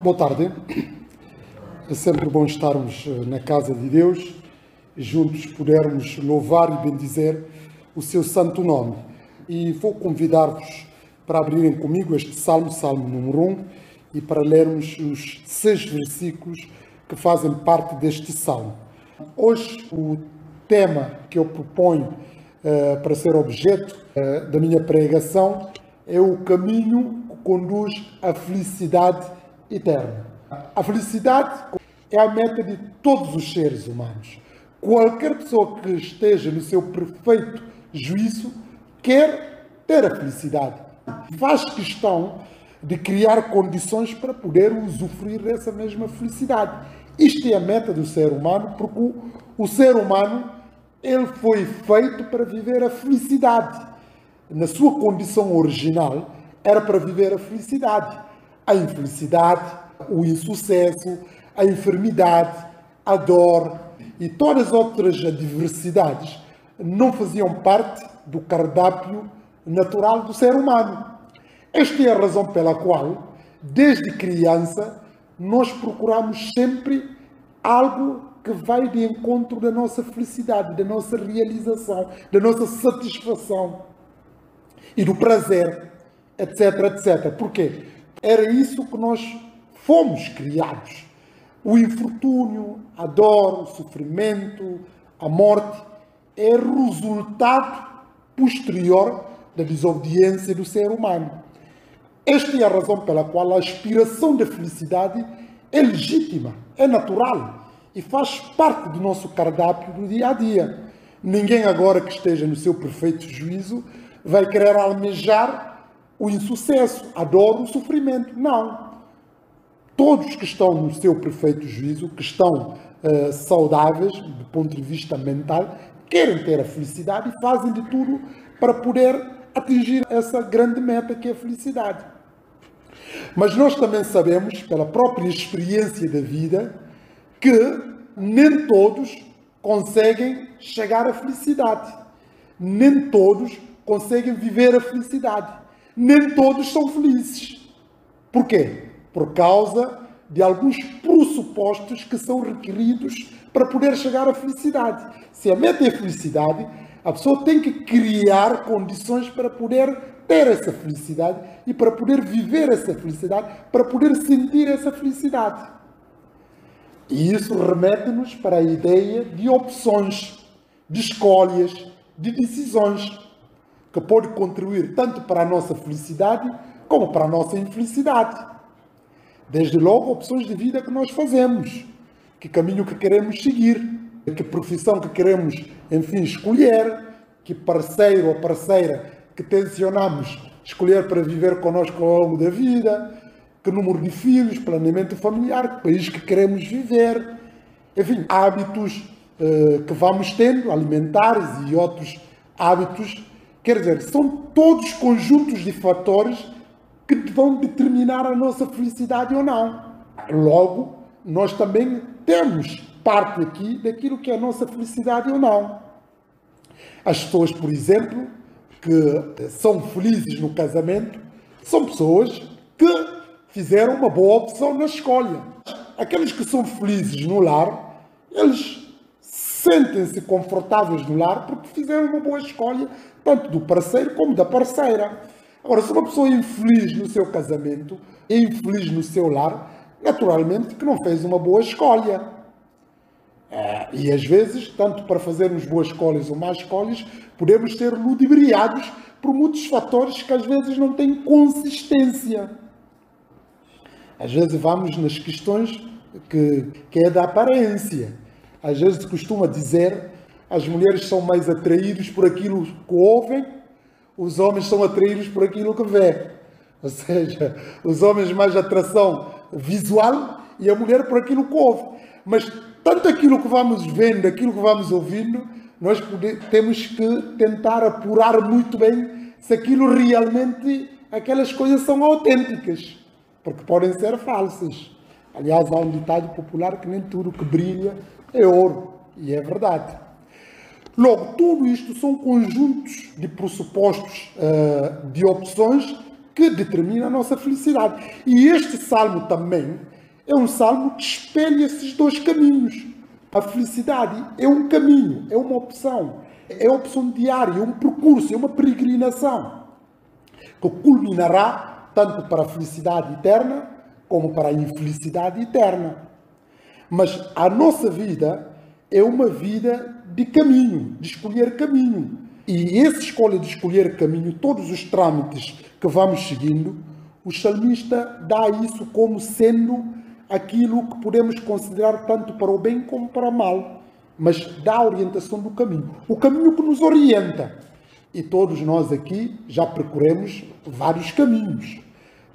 Boa tarde. É sempre bom estarmos na casa de Deus e juntos pudermos louvar e bendizer o seu santo nome. E vou convidar-vos para abrirem comigo este salmo, salmo número 1, e para lermos os 6 versículos que fazem parte deste salmo. Hoje o tema que eu proponho para ser objeto da minha pregação é o caminho que conduz à felicidade eterna. A felicidade é a meta de todos os seres humanos. Qualquer pessoa que esteja no seu perfeito juízo quer ter a felicidade. Faz questão de criar condições para poder usufruir dessa mesma felicidade. Isto é a meta do ser humano, porque o ser humano ele foi feito para viver a felicidade. Na sua condição original, era para viver a felicidade. A infelicidade, o insucesso, a enfermidade, a dor e todas as outras adversidades não faziam parte do cardápio natural do ser humano. Esta é a razão pela qual, desde criança, nós procuramos sempre algo que vai de encontro da nossa felicidade, da nossa realização, da nossa satisfação e do prazer, etc, etc. Porquê? Era isso que nós fomos criados. O infortúnio, a dor, o sofrimento, a morte é resultado posterior da desobediência do ser humano. Esta é a razão pela qual a aspiração da felicidade é legítima, é natural e faz parte do nosso cardápio do dia a dia. Ninguém agora que esteja no seu perfeito juízo vai querer almejar o insucesso, a dor, o sofrimento. Não. Todos que estão no seu perfeito juízo, que estão saudáveis do ponto de vista mental, querem ter a felicidade e fazem de tudo para poder atingir essa grande meta que é a felicidade. Mas nós também sabemos, pela própria experiência da vida, que nem todos conseguem chegar à felicidade. Nem todos conseguem viver a felicidade. Nem todos são felizes. Por quê? Por causa de alguns pressupostos que são requeridos para poder chegar à felicidade. Se a meta é a felicidade, a pessoa tem que criar condições para poder ter essa felicidade e para poder viver essa felicidade, para poder sentir essa felicidade. E isso remete-nos para a ideia de opções, de escolhas, de decisões, que pode contribuir tanto para a nossa felicidade como para a nossa infelicidade. Desde logo, opções de vida que nós fazemos, que caminho que queremos seguir, que profissão que queremos, enfim, escolher, que parceiro ou parceira que tencionamos escolher para viver connosco ao longo da vida, que número de filhos, planeamento familiar, que país que queremos viver, enfim, hábitos que vamos tendo, alimentares e outros hábitos. Quer dizer, são todos conjuntos de fatores que vão determinar a nossa felicidade ou não. Logo, nós também temos parte aqui daquilo que é a nossa felicidade ou não. As pessoas, por exemplo, que são felizes no casamento, são pessoas que fizeram uma boa opção na escolha. Aqueles que são felizes no lar, eles sentem-se confortáveis no lar porque fizeram uma boa escolha, tanto do parceiro como da parceira. Agora, se uma pessoa é infeliz no seu casamento, é infeliz no seu lar, naturalmente que não fez uma boa escolha. E às vezes, tanto para fazermos boas escolhas ou más escolhas, podemos ser ludibriados por muitos fatores que às vezes não têm consistência. Às vezes vamos nas questões que é da aparência. Às vezes se costuma dizer, as mulheres são mais atraídas por aquilo que ouvem, os homens são atraídos por aquilo que vê. Ou seja, os homens mais atração visual e a mulher por aquilo que ouve. Mas tanto aquilo que vamos vendo, aquilo que vamos ouvindo, nós temos que tentar apurar muito bem se aquilo realmente, aquelas coisas são autênticas, porque podem ser falsas. Aliás, há um ditado popular que nem tudo que brilha é ouro, e é verdade. Logo, tudo isto são conjuntos de pressupostos, de opções que determina a nossa felicidade. E este salmo também é um salmo que espelha esses dois caminhos. A felicidade é um caminho, é uma opção. É opção diária, é um percurso, é uma peregrinação que culminará tanto para a felicidade eterna como para a infelicidade eterna. Mas a nossa vida é uma vida de caminho, de escolher caminho. E essa escolha de escolher caminho, todos os trâmites que vamos seguindo, o salmista dá isso como sendo aquilo que podemos considerar tanto para o bem como para o mal, mas dá a orientação do caminho, o caminho que nos orienta. E todos nós aqui já percorremos vários caminhos,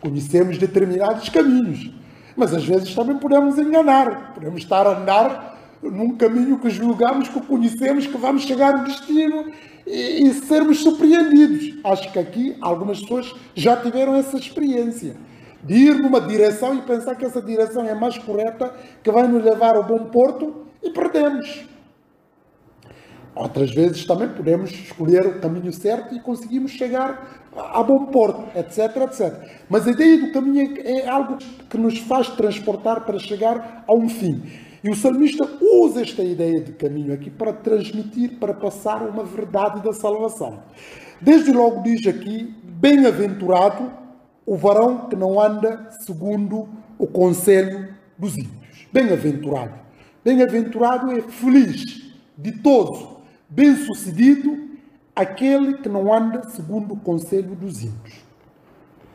conhecemos determinados caminhos, mas às vezes também podemos enganar, podemos estar a andar num caminho que julgamos, que conhecemos, que vamos chegar ao destino e sermos surpreendidos. Acho que aqui algumas pessoas já tiveram essa experiência de ir numa direção e pensar que essa direção é mais correta, que vai nos levar ao bom porto, e perdemos. Outras vezes também podemos escolher o caminho certo e conseguimos chegar a bom porto, etc, etc. Mas a ideia do caminho é algo que nos faz transportar para chegar a um fim. E o salmista usa esta ideia de caminho aqui para transmitir, para passar uma verdade da salvação. Desde logo diz aqui, bem-aventurado o varão que não anda segundo o conselho dos ímpios. Bem-aventurado. Bem-aventurado é feliz, ditoso, bem-sucedido, aquele que não anda segundo o conselho dos ímpios.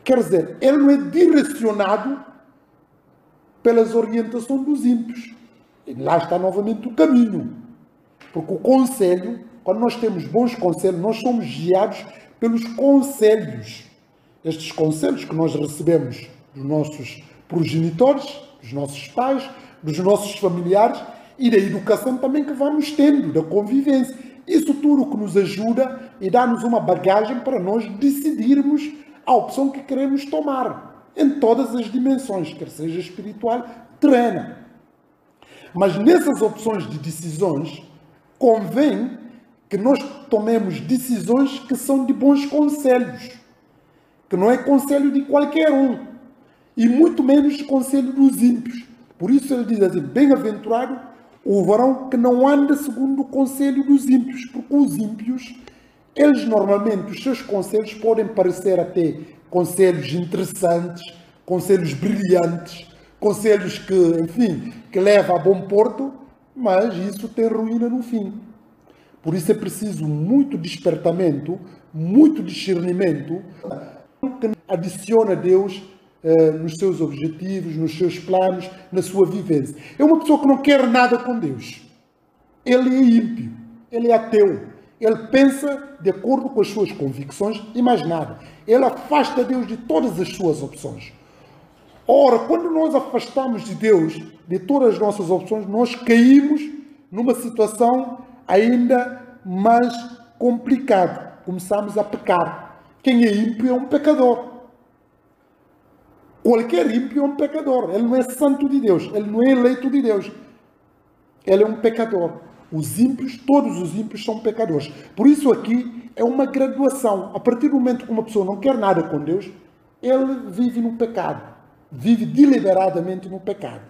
Quer dizer, ele não é direcionado pelas orientações dos ímpios. E lá está novamente o caminho. Porque o conselho, quando nós temos bons conselhos, nós somos guiados pelos conselhos. Estes conselhos que nós recebemos dos nossos progenitores, dos nossos pais, dos nossos familiares e da educação também que vamos tendo, da convivência. Isso tudo que nos ajuda e dá-nos uma bagagem para nós decidirmos a opção que queremos tomar, em todas as dimensões, quer seja espiritual, terrena. Mas nessas opções de decisões, convém que nós tomemos decisões que são de bons conselhos, que não é conselho de qualquer um, e muito menos conselho dos ímpios. Por isso ele diz assim, bem-aventurado o varão que não anda segundo o conselho dos ímpios, porque os ímpios, eles normalmente, os seus conselhos podem parecer até conselhos interessantes, conselhos brilhantes, conselhos que, enfim, que levam a bom porto, mas isso tem ruína no fim. Por isso é preciso muito despertamento, muito discernimento, que adiciona Deus nos seus objetivos, nos seus planos, na sua vivência. É uma pessoa que não quer nada com Deus. Ele é ímpio, ele é ateu. Ele pensa de acordo com as suas convicções e mais nada. Ele afasta Deus de todas as suas opções. Ora, quando nós afastamos de Deus, de todas as nossas opções, nós caímos numa situação ainda mais complicada. Começamos a pecar. Quem é ímpio é um pecador. Qualquer ímpio é um pecador. Ele não é santo de Deus. Ele não é eleito de Deus. Ele é um pecador. Os ímpios, todos os ímpios são pecadores. Por isso aqui é uma graduação. A partir do momento que uma pessoa não quer nada com Deus, ele vive no pecado. Vive deliberadamente no pecado.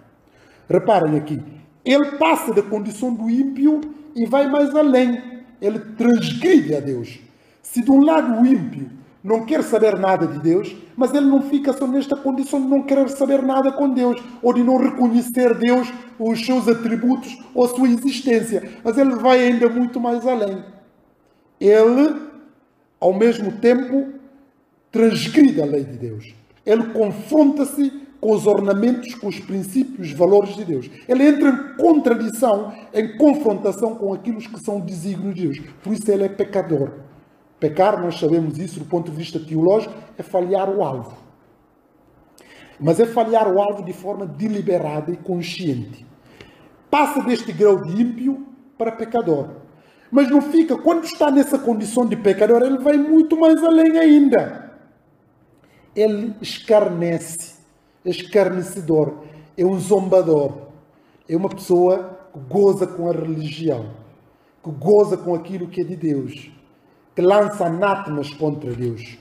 Reparem aqui. Ele passa da condição do ímpio e vai mais além. Ele transgride a Deus. Se de um lado o ímpio não quer saber nada de Deus, mas ele não fica só nesta condição de não querer saber nada com Deus, ou de não reconhecer Deus, os seus atributos, ou a sua existência. Mas ele vai ainda muito mais além. Ele, ao mesmo tempo, transgride a lei de Deus. Ele confronta-se com os ornamentos, com os princípios, os valores de Deus. Ele entra em contradição, em confrontação com aquilo que são desígnios de Deus. Por isso ele é pecador. Pecar, nós sabemos isso do ponto de vista teológico, é falhar o alvo. Mas é falhar o alvo de forma deliberada e consciente. Passa deste grau de ímpio para pecador. Mas não fica, quando está nessa condição de pecador, ele vai muito mais além ainda. Ele escarnece, é escarnecedor, é um zombador. É uma pessoa que goza com a religião, que goza com aquilo que é de Deus, que lança anátemas contra Deus,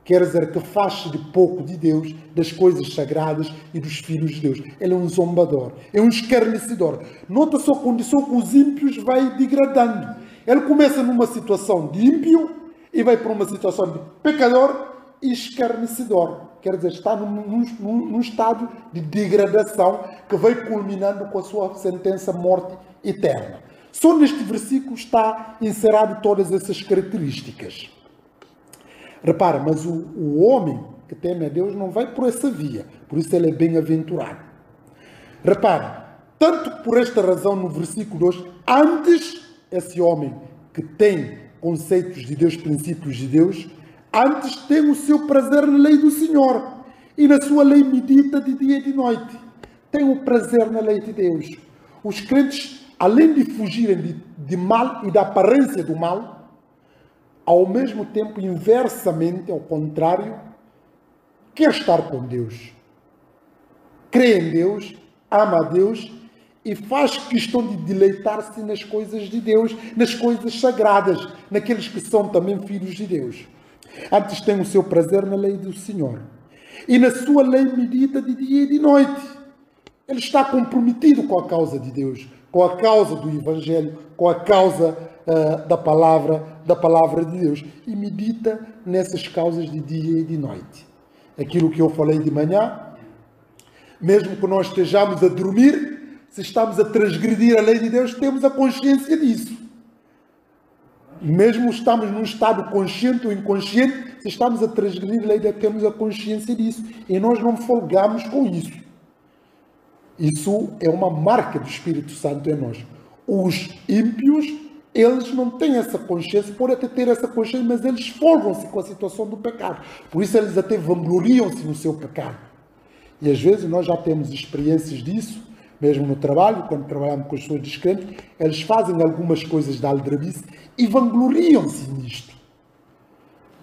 quer dizer que faz-se de pouco de Deus, das coisas sagradas e dos filhos de Deus. Ele é um zombador, é um escarnecedor. Nota só a condição que os ímpios vai degradando. Ele começa numa situação de ímpio e vai para uma situação de pecador e escarnecedor. Quer dizer, está num estado de degradação que vai culminando com a sua sentença morte eterna. Só neste versículo está encerrado todas essas características. Repara, mas o homem que teme a Deus não vai por essa via, por isso ele é bem-aventurado. Repara, tanto por esta razão no versículo 2, antes esse homem que tem conceitos de Deus, princípios de Deus, antes tem o seu prazer na lei do Senhor e na sua lei medita de dia e de noite. Tem o prazer na lei de Deus. Os crentes, além de fugirem de mal e da aparência do mal, ao mesmo tempo, inversamente, ao contrário, quer estar com Deus. Crê em Deus, ama a Deus e faz questão de deleitar-se nas coisas de Deus, nas coisas sagradas, naqueles que são também filhos de Deus. Antes tem o seu prazer na lei do Senhor. E na sua lei medita de dia e de noite. Ele está comprometido com a causa de Deus, com a causa do Evangelho, com a causa da palavra de Deus. E medita nessas causas de dia e de noite. Aquilo que eu falei de manhã, mesmo que nós estejamos a dormir, se estamos a transgredir a lei de Deus, temos a consciência disso. Mesmo estamos num estado consciente ou inconsciente, se estamos a transgredir a lei de Deus, temos a consciência disso. E nós não folgamos com isso. Isso é uma marca do Espírito Santo em nós. Os ímpios, eles não têm essa consciência, podem até ter essa consciência, mas eles folgam-se com a situação do pecado. Por isso eles até vangloriam-se no seu pecado. E às vezes nós já temos experiências disso, mesmo no trabalho, quando trabalhamos com as pessoas descrentes, eles fazem algumas coisas de aldrabice e vangloriam-se nisto.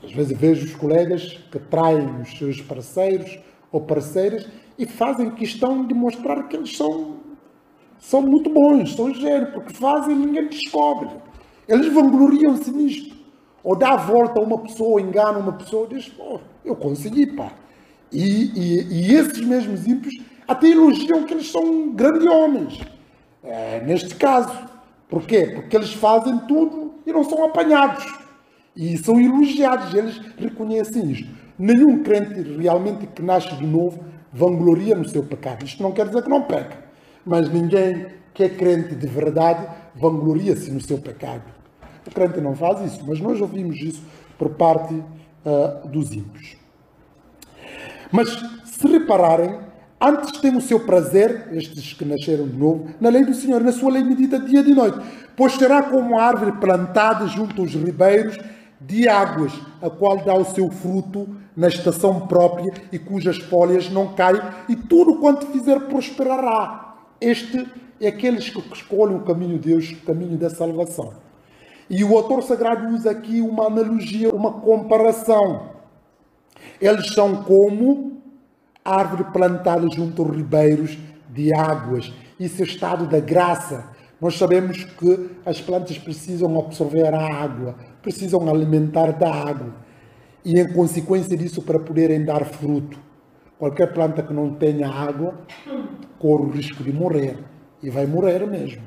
Às vezes vejo os colegas que traem os seus parceiros ou parceiras e fazem questão de mostrar que eles são muito bons, são gênios, porque fazem e ninguém descobre. Eles vangloriam-se nisto. Ou dá a volta a uma pessoa, engana uma pessoa e diz, pô, eu consegui, pá. E esses mesmos ímpios até elogiam que eles são grandes homens. Neste caso. Porquê? Porque eles fazem tudo e não são apanhados. E são elogiados, eles reconhecem isto. Nenhum crente realmente que nasce de novo vangloria no seu pecado. Isto não quer dizer que não peca. Mas ninguém que é crente de verdade vangloria-se no seu pecado. O crente não faz isso, mas nós ouvimos isso por parte dos ímpios. Mas, se repararem, antes tem o seu prazer, estes que nasceram de novo, na lei do Senhor, na sua lei medita dia e noite, pois será como a árvore plantada junto aos ribeiros de águas, a qual dá o seu fruto na estação própria e cujas folhas não caem, e tudo quanto fizer prosperará. Este é aqueles que escolhem o caminho de Deus, o caminho da salvação. E o autor sagrado usa aqui uma analogia, uma comparação. Eles são como árvore plantada junto aos ribeiros de águas. Isso é o estado da graça. Nós sabemos que as plantas precisam absorver a água, precisam alimentar da água. E em consequência disso, para poderem dar fruto. Qualquer planta que não tenha água, corre o risco de morrer. E vai morrer mesmo.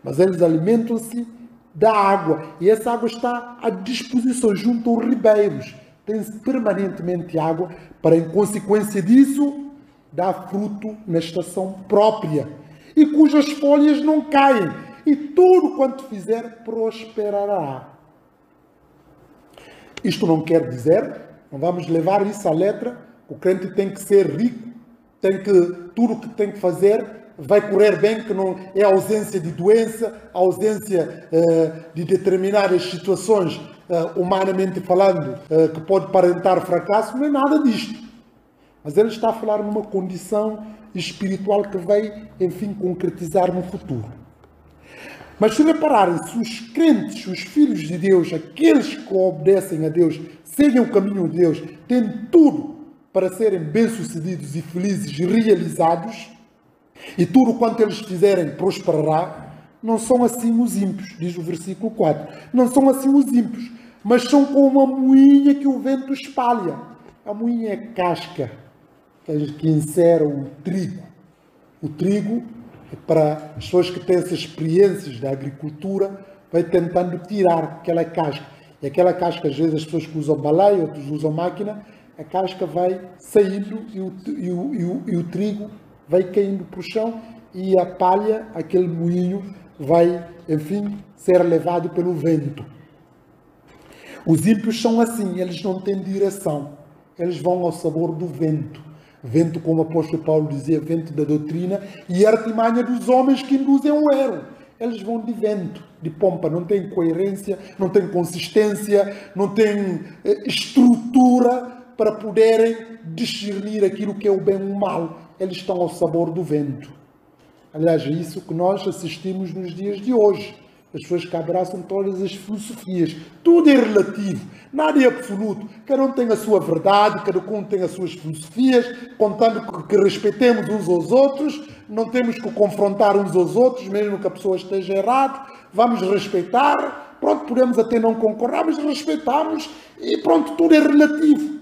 Mas eles alimentam-se da água. E essa água está à disposição junto aos ribeiros. Tem-se permanentemente água para, em consequência disso, dar fruto na estação própria. E cujas folhas não caem. E tudo quanto fizer prosperará. Isto não quer dizer, não vamos levar isso à letra, o crente tem que ser rico, tudo o que tem que fazer vai correr bem, que não é ausência de doença, ausência de determinadas situações, humanamente falando, que pode parentar fracasso, não é nada disto. Mas ele está a falar numa condição espiritual que vai, enfim, concretizar no futuro. Mas se repararem, se os crentes, os filhos de Deus, aqueles que obedecem a Deus, seguem o caminho de Deus, têm tudo para serem bem-sucedidos e felizes e realizados, e tudo quanto eles fizerem prosperará, não são assim os ímpios, diz o versículo 4. Não são assim os ímpios, mas são como uma moinha que o vento espalha. A moinha é casca que insere o trigo. O trigo, para as pessoas que têm essas experiências da agricultura, vai tentando tirar aquela casca. E aquela casca, às vezes, as pessoas que usam baleia, outros usam máquina, a casca vai saindo e o trigo vai caindo para o chão e a palha, aquele moinho, vai, enfim, ser levado pelo vento. Os ímpios são assim, eles não têm direção, eles vão ao sabor do vento. Vento, como o apóstolo Paulo dizia, vento da doutrina e artimanha dos homens que induzem o erro. Eles vão de vento, de pompa, não têm coerência, não têm consistência, não têm estrutura para poderem discernir aquilo que é o bem e o mal. Eles estão ao sabor do vento. Aliás, é isso que nós assistimos nos dias de hoje. As pessoas que abraçam todas as filosofias. Tudo é relativo, nada é absoluto. Cada um tem a sua verdade, cada um tem as suas filosofias, contando que respeitemos uns aos outros, não temos que confrontar uns aos outros, mesmo que a pessoa esteja errada, vamos respeitar, pronto, podemos até não concordar, mas respeitamos e pronto, tudo é relativo.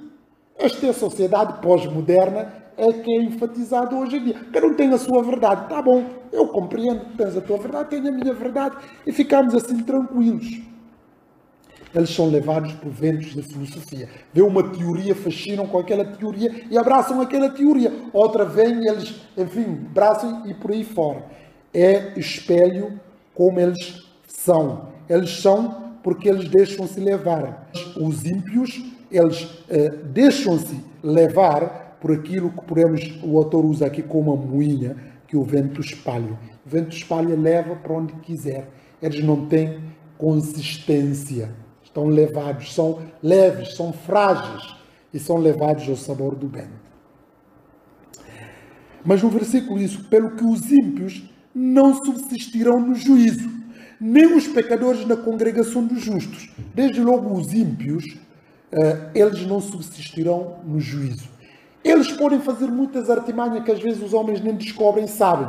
Esta é a sociedade pós-moderna, é que é enfatizado hoje em dia. Cada um tem a sua verdade. Tá bom, eu compreendo, tens a tua verdade, tenho a minha verdade. E ficamos assim tranquilos. Eles são levados por ventos da filosofia. Vê uma teoria, fascinam com aquela teoria e abraçam aquela teoria. Outra vem e eles, enfim, abraçam e por aí fora. É espelho como eles são. Eles são porque eles deixam-se levar. Os ímpios, eles deixam-se levar por aquilo que podemos, o autor usa aqui como a moinha, que o vento espalha. O vento espalha, leva para onde quiser. Eles não têm consistência. Estão levados, são leves, são frágeis e são levados ao sabor do vento. Mas no versículo diz, pelo que os ímpios não subsistirão no juízo, nem os pecadores na congregação dos justos. Desde logo os ímpios, eles não subsistirão no juízo. Eles podem fazer muitas artimanhas que às vezes os homens nem descobrem, sabem.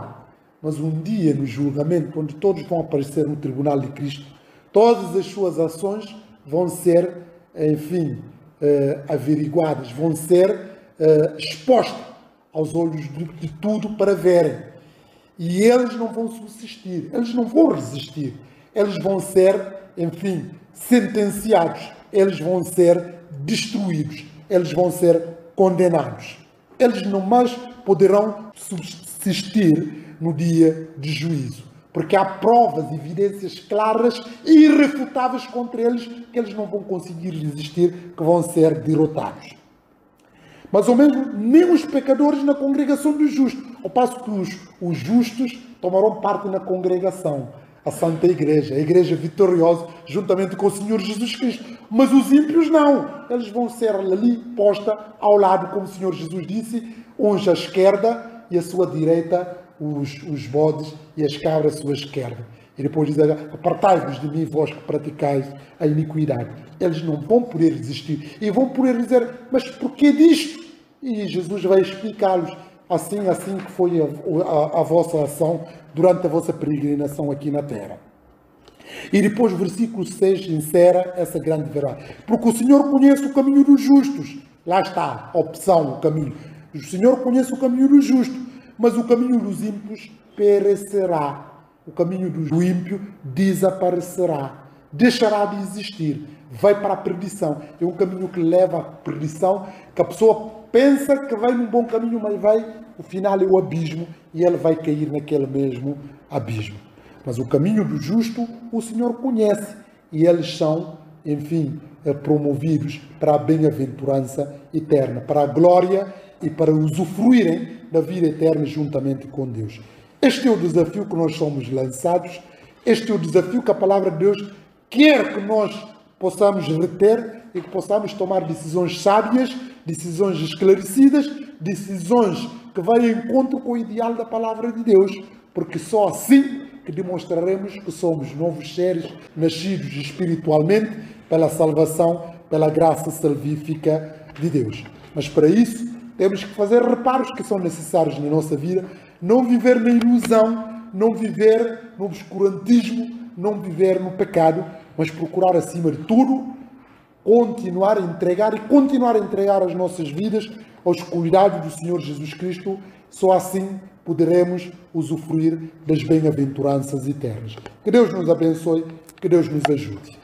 Mas um dia no julgamento, onde todos vão aparecer no tribunal de Cristo, todas as suas ações vão ser, enfim, averiguadas, vão ser expostas aos olhos de tudo para verem. E eles não vão subsistir, eles não vão resistir. Eles vão ser, enfim, sentenciados. Eles vão ser destruídos. Eles vão ser condenados. Eles não mais poderão subsistir no dia de juízo, porque há provas, evidências claras e irrefutáveis contra eles, que eles não vão conseguir resistir, que vão ser derrotados. Mas ao mesmo, nem os pecadores na congregação dos justos, ao passo que os justos tomarão parte na congregação, a Santa Igreja, a Igreja vitoriosa, juntamente com o Senhor Jesus Cristo. Mas os ímpios não. Eles vão ser ali posta ao lado, como o Senhor Jesus disse, uns à esquerda e à sua direita os bodes e as cabras à sua esquerda. E depois diz, apartai-vos de mim, vós que praticais a iniquidade. Eles não vão poder resistir. E vão poder dizer, mas porquê disto? E Jesus vai explicá-los. Assim que foi a vossa ação durante a vossa peregrinação aqui na terra. E depois o versículo 6 insere essa grande verdade. Porque o Senhor conhece o caminho dos justos. Lá está a opção, o caminho. O Senhor conhece o caminho dos justos, mas o caminho dos ímpios perecerá. O caminho do ímpio desaparecerá. Deixará de existir. Vai para a perdição. É um caminho que leva à perdição, que a pessoa pensa que vai num bom caminho, mas o final é o abismo e ele vai cair naquele mesmo abismo. Mas o caminho do justo o Senhor conhece e eles são, enfim, promovidos para a bem-aventurança eterna, para a glória e para usufruírem da vida eterna juntamente com Deus. Este é o desafio que nós somos lançados, este é o desafio que a palavra de Deus quer que nós possamos reter e que possamos tomar decisões sábias, decisões esclarecidas, decisões que vão em encontro com o ideal da palavra de Deus, porque só assim que demonstraremos que somos novos seres nascidos espiritualmente pela salvação, pela graça salvífica de Deus. Mas para isso temos que fazer reparos que são necessários na nossa vida, não viver na ilusão, não viver no obscurantismo, não viver no pecado, mas procurar acima de tudo continuar a entregar e continuar a entregar as nossas vidas aos cuidados do Senhor Jesus Cristo. Só assim poderemos usufruir das bem-aventuranças eternas. Que Deus nos abençoe, que Deus nos ajude.